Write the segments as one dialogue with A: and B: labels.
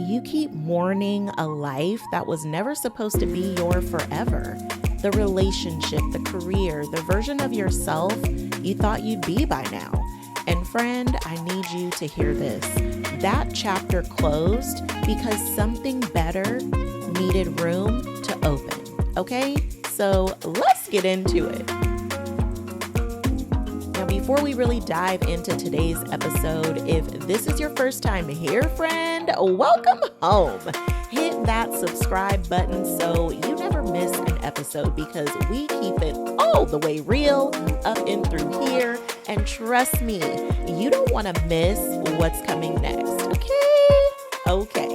A: you keep mourning a life that was never supposed to be your forever. The relationship, the career, the version of yourself you thought you'd be by now. And friend, I need you to hear this. That chapter closed because something better needed room to open. Okay? So let's get into it. Now, before we really dive into today's episode, if this is your first time here, friend, welcome home. Hit that subscribe button so you never miss an episode, because we keep it all the way real up and through here. And trust me, you don't want to miss what's coming next. Okay.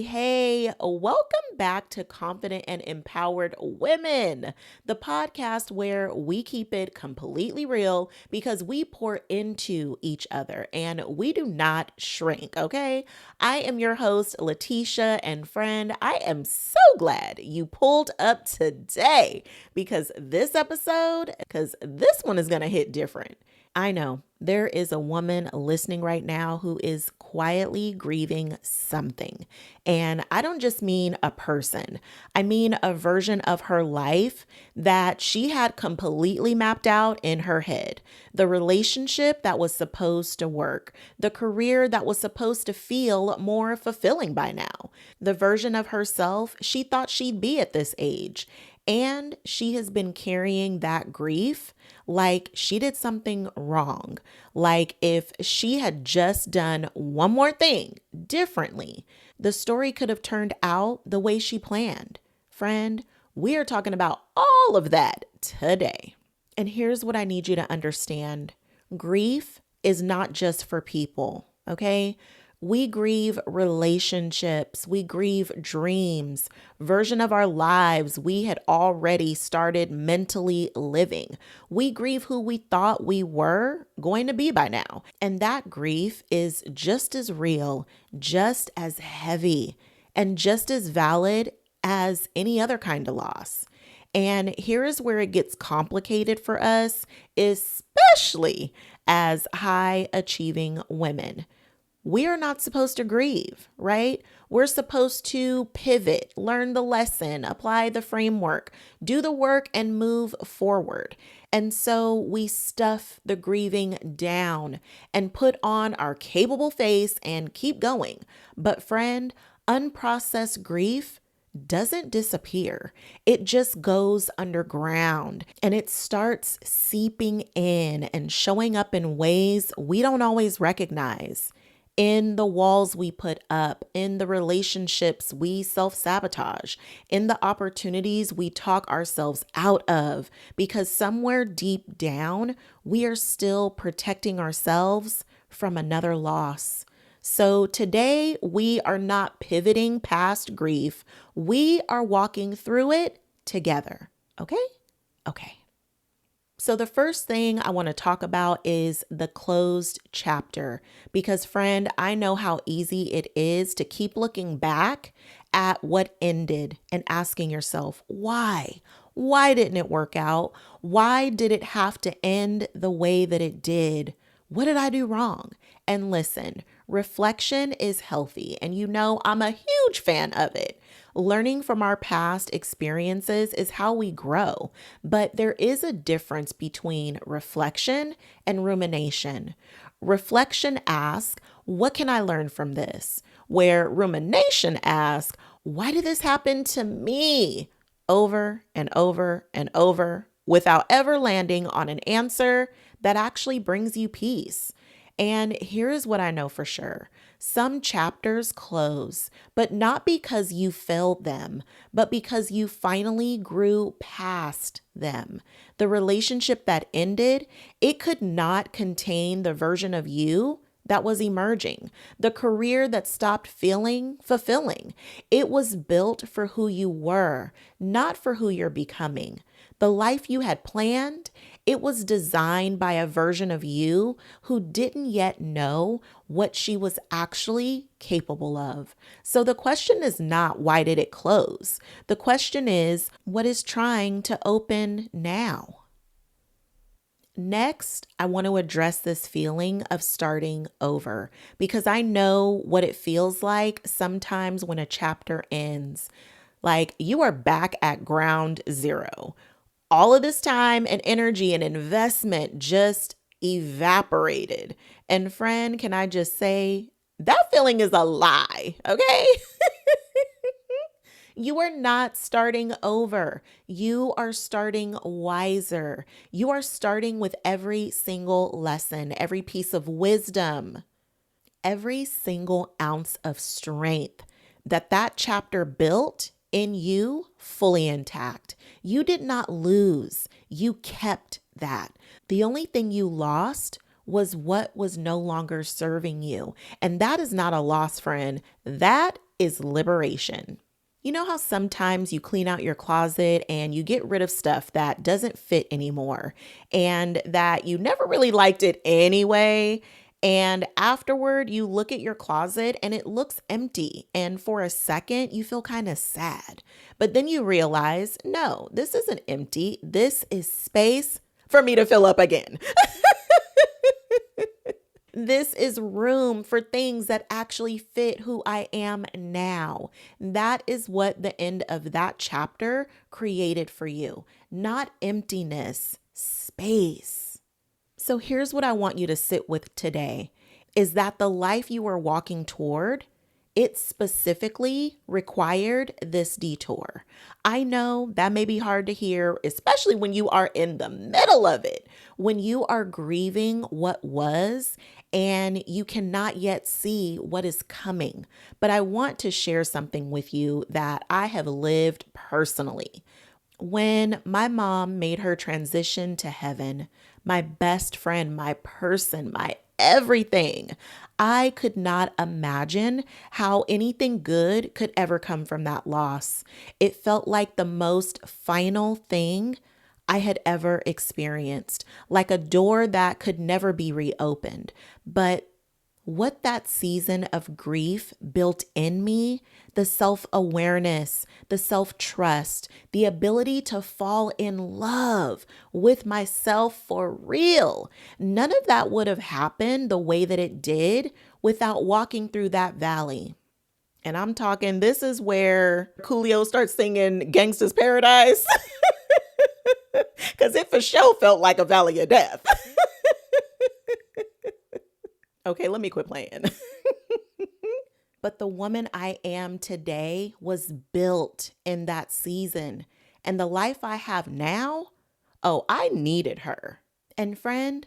A: Hey, welcome back to Confident and Empowered Women, the podcast where we keep it completely real because we pour into each other and we do not shrink, okay? I am your host, Letitia, and friend, I am so glad you pulled up today because this one is going to hit different. I know there is a woman listening right now who is quietly grieving something. And I don't just mean a person. I mean a version of her life that she had completely mapped out in her head. The relationship that was supposed to work. The career that was supposed to feel more fulfilling by now. The version of herself she thought she'd be at this age. And she has been carrying that grief like she did something wrong. Like if she had just done one more thing differently, the story could have turned out the way she planned. Friend, we are talking about all of that today. And here's what I need you to understand. Grief is not just for people, okay? We grieve relationships, we grieve dreams, version of our lives we had already started mentally living. We grieve who we thought we were going to be by now. And that grief is just as real, just as heavy, and just as valid as any other kind of loss. And here is where it gets complicated for us, especially as high achieving women. We are not supposed to grieve, right? We're supposed to pivot, learn the lesson, apply the framework, do the work, and move forward. And so we stuff the grieving down and put on our capable face and keep going. But friend, unprocessed grief doesn't disappear. It just goes underground and it starts seeping in and showing up in ways we don't always recognize. In the walls we put up, in the relationships we self-sabotage, in the opportunities we talk ourselves out of, because somewhere deep down, we are still protecting ourselves from another loss. So today, we are not pivoting past grief. We are walking through it together. Okay. So the first thing I want to talk about is the closed chapter, because friend, I know how easy it is to keep looking back at what ended and asking yourself, why? Why didn't it work out? Why did it have to end the way that it did? What did I do wrong? And listen, reflection is healthy, and you know I'm a huge fan of it. Learning from our past experiences is how we grow, but there is a difference between reflection and rumination. Reflection asks, what can I learn from this? Where rumination asks, why did this happen to me? Over and over and over, without ever landing on an answer that actually brings you peace. And here's what I know for sure. Some chapters close, but not because you failed them, but because you finally grew past them. The relationship that ended, it could not contain the version of you that was emerging, the career that stopped feeling fulfilling. It was built for who you were, not for who you're becoming. The life you had planned, it was designed by a version of you who didn't yet know what she was actually capable of. So the question is not, why did it close? The question is, what is trying to open now? Next, I want to address this feeling of starting over because I know what it feels like sometimes when a chapter ends. Like you are back at ground zero. All of this time and energy and investment just evaporated. And friend, can I just say that feeling is a lie, okay? You are not starting over. You are starting wiser. You are starting with every single lesson, every piece of wisdom, every single ounce of strength that chapter built in you fully intact. You did not lose. You kept that. The only thing you lost was what was no longer serving you. And that is not a loss, friend. That is liberation. You know how sometimes you clean out your closet and you get rid of stuff that doesn't fit anymore and that you never really liked it anyway? And afterward, you look at your closet and it looks empty. And for a second, you feel kind of sad. But then you realize, no, this isn't empty. This is space for me to fill up again. This is room for things that actually fit who I am now. That is what the end of that chapter created for you. Not emptiness, space. So here's what I want you to sit with today is that the life you are walking toward, it specifically required this detour. I know that may be hard to hear, especially when you are in the middle of it, when you are grieving what was and you cannot yet see what is coming. But I want to share something with you that I have lived personally. When my mom made her transition to heaven, my best friend, my person, my everything, I could not imagine how anything good could ever come from that loss. It felt like the most final thing I had ever experienced, like a door that could never be reopened. But what that season of grief built in me, the self-awareness, the self-trust, the ability to fall in love with myself for real. None of that would have happened the way that it did without walking through that valley. And I'm talking, this is where Coolio starts singing Gangsta's Paradise. Because it for sure felt like a valley of death. Okay, let me quit playing. But the woman I am today was built in that season. And the life I have now, oh, I needed her. And friend,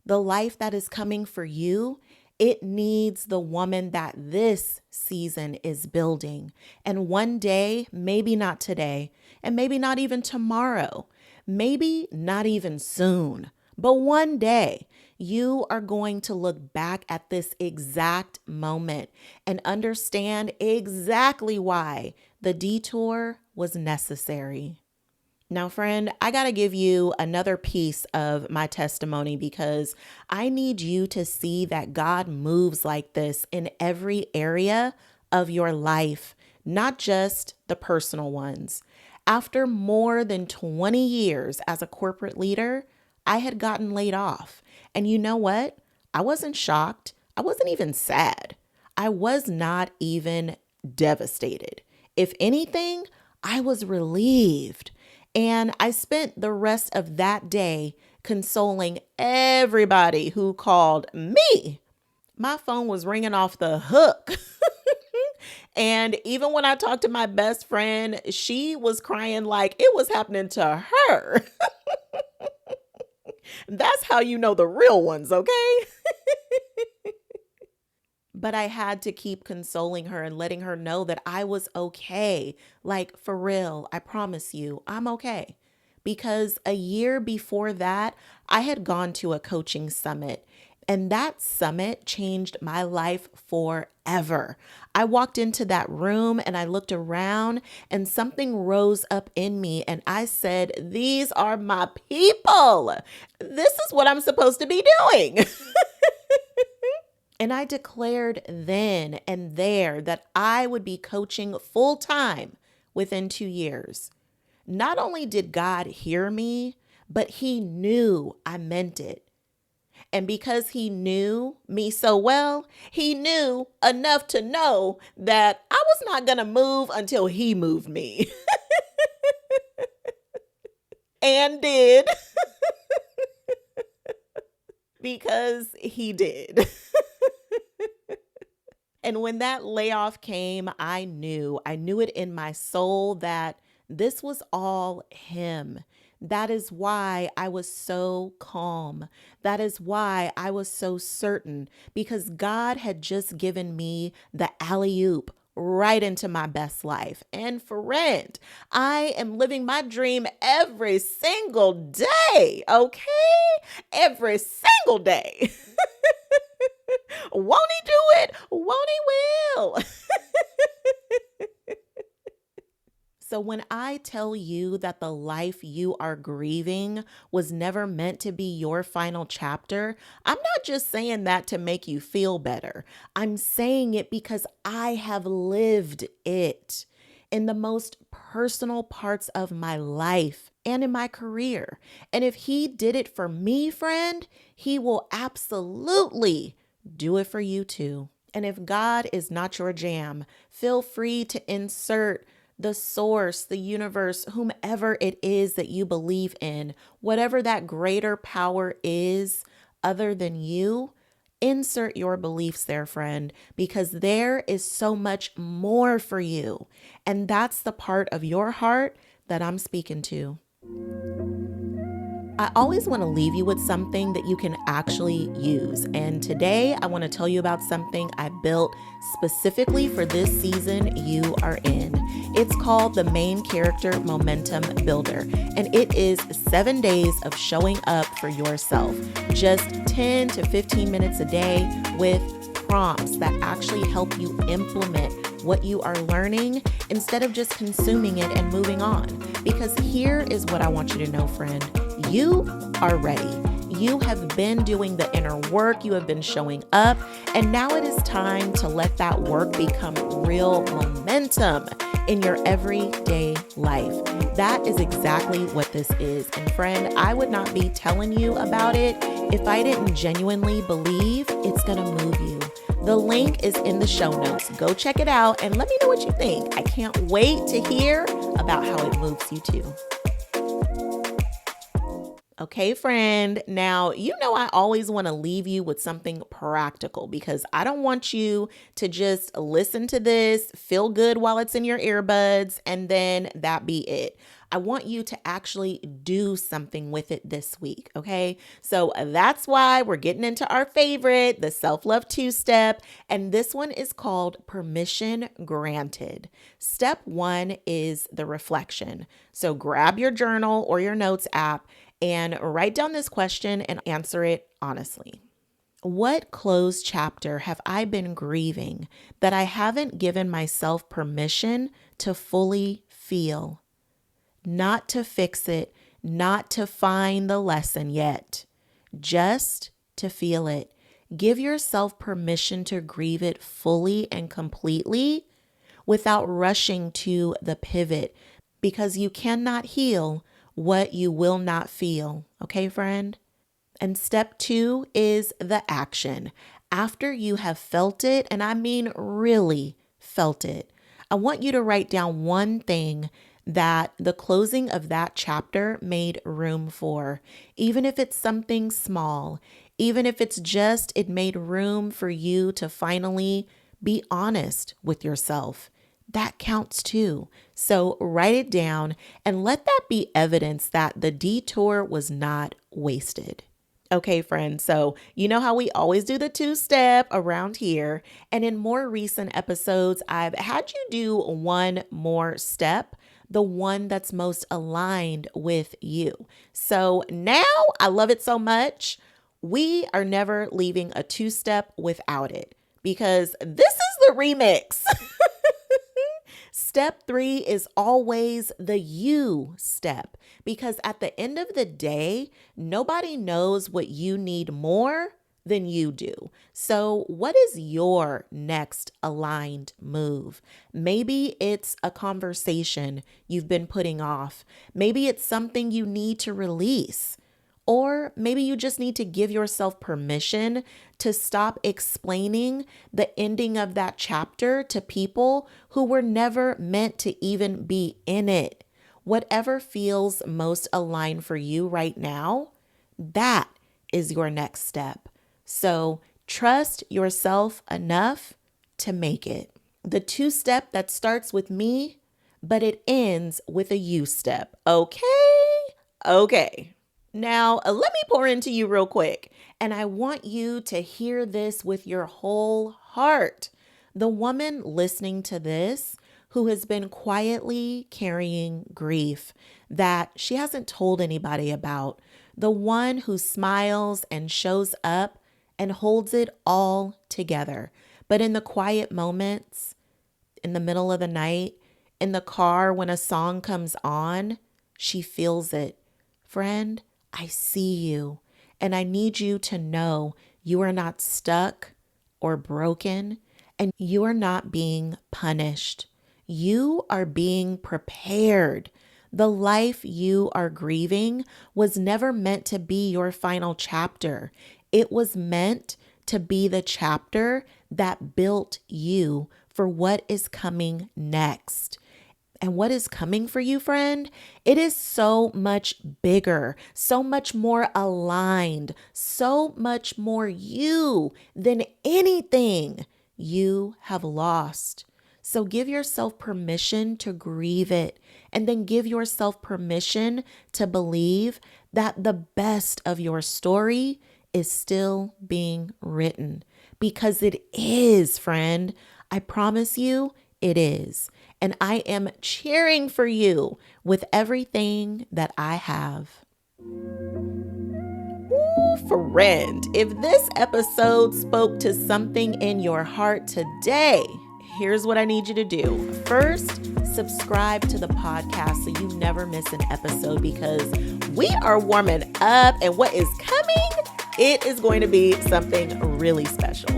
A: the life that is coming for you, it needs the woman that this season is building. And one day, maybe not today, and maybe not even tomorrow, maybe not even soon, but one day, you are going to look back at this exact moment and understand exactly why the detour was necessary. Now, friend, I got to give you another piece of my testimony because I need you to see that God moves like this in every area of your life, not just the personal ones. After more than 20 years as a corporate leader, I had gotten laid off. And you know what? I wasn't shocked. I wasn't even sad. I was not even devastated. If anything, I was relieved. And I spent the rest of that day consoling everybody who called me. My phone was ringing off the hook. And even when I talked to my best friend, she was crying like it was happening to her. That's how you know the real ones, okay? But I had to keep consoling her and letting her know that I was okay. Like, for real, I promise you, I'm okay. Because a year before that, I had gone to a coaching summit. And that summit changed my life forever. I walked into that room and I looked around and something rose up in me and I said, these are my people. This is what I'm supposed to be doing. And I declared then and there that I would be coaching full time within 2 years. Not only did God hear me, but he knew I meant it. And because he knew me so well, he knew enough to know that I was not going to move until he moved me. And did. Because he did. And when that layoff came, I knew it in my soul that this was all him. That is why I was so calm. That is why I was so certain, because God had just given me the alley-oop right into my best life. And friend, I am living my dream every single day, okay? Every single day. Won't he do it? Won't he will? So when I tell you that the life you are grieving was never meant to be your final chapter, I'm not just saying that to make you feel better. I'm saying it because I have lived it in the most personal parts of my life and in my career. And if he did it for me, friend, he will absolutely do it for you too. And if God is not your jam, feel free to insert the source, the universe, whomever it is that you believe in, whatever that greater power is other than you, insert your beliefs there, friend, because there is so much more for you. And that's the part of your heart that I'm speaking to. I always want to leave you with something that you can actually use. And today I want to tell you about something I built specifically for this season you are in. It's called the Main Character Momentum Builder, and it is 7 days of showing up for yourself. Just 10 to 15 minutes a day with prompts that actually help you implement what you are learning instead of just consuming it and moving on. Because here is what I want you to know, friend. You are ready. You have been doing the inner work. You have been showing up. And now it is time to let that work become real momentum in your everyday life. That is exactly what this is. And friend, I would not be telling you about it if I didn't genuinely believe it's going to move you. The link is in the show notes. Go check it out and let me know what you think. I can't wait to hear about how it moves you too. Okay, friend. Now, you know I always want to leave you with something practical because I don't want you to just listen to this, feel good while it's in your earbuds, and then that be it. I want you to actually do something with it this week, okay? So that's why we're getting into our favorite, the self-love 2-step, and this one is called Permission Granted. Step 1 is the reflection. So grab your journal or your notes app and write down this question and answer it honestly. What closed chapter have I been grieving that I haven't given myself permission to fully feel? Not to fix it, not to find the lesson yet, just to feel it. Give yourself permission to grieve it fully and completely without rushing to the pivot, because you cannot heal what you will not feel. Okay, friend? And step 2 is the action. After you have felt it, and I mean really felt it, I want you to write down one thing that the closing of that chapter made room for, even if it's something small, even if it's just it made room for you to finally be honest with yourself. That counts too. So write it down and let that be evidence that the detour was not wasted. Okay, friends, so you know how we always do the 2-step around here. And in more recent episodes, I've had you do one more step, the one that's most aligned with you. So now I love it so much. We are never leaving a 2-step without it because this is the remix. Step 3 is always the you step, because at the end of the day, nobody knows what you need more than you do. So, what is your next aligned move? Maybe it's a conversation you've been putting off. Maybe it's something you need to release. Or maybe you just need to give yourself permission to stop explaining the ending of that chapter to people who were never meant to even be in it. Whatever feels most aligned for you right now, that is your next step. So trust yourself enough to make it. The 2-step that starts with me, but it ends with a you step. Okay. Now, let me pour into you real quick, and I want you to hear this with your whole heart. The woman listening to this who has been quietly carrying grief that she hasn't told anybody about, the one who smiles and shows up and holds it all together. But in the quiet moments, in the middle of the night, in the car when a song comes on, she feels it. Friend, I see you, and I need you to know you are not stuck or broken, and you are not being punished. You are being prepared. The life you are grieving was never meant to be your final chapter. It was meant to be the chapter that built you for what is coming next. And what is coming for you, friend? It is so much bigger, so much more aligned, so much more you than anything you have lost. So give yourself permission to grieve it, and then give yourself permission to believe that the best of your story is still being written, because it is, friend. I promise you, it is. And I am cheering for you with everything that I have. Ooh, friend, if this episode spoke to something in your heart today, here's what I need you to do. First, subscribe to the podcast so you never miss an episode, because we are warming up, and what is coming, it is going to be something really special.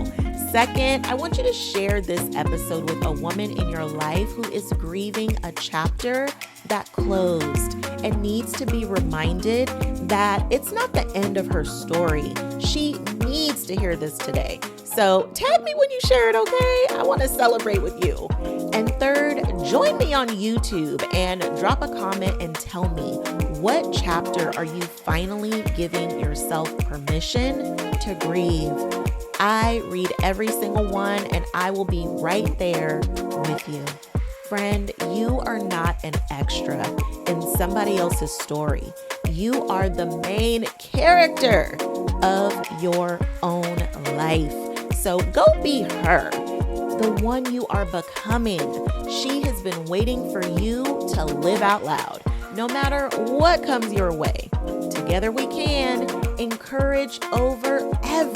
A: Second, I want you to share this episode with a woman in your life who is grieving a chapter that closed and needs to be reminded that it's not the end of her story. She needs to hear this today. So tag me when you share it, okay? I want to celebrate with you. And third, join me on YouTube and drop a comment and tell me, what chapter are you finally giving yourself permission to grieve? I read every single one, and I will be right there with you. Friend, you are not an extra in somebody else's story. You are the main character of your own life. So go be her, the one you are becoming. She has been waiting for you to live out loud, no matter what comes your way. Together we can encourage over everything.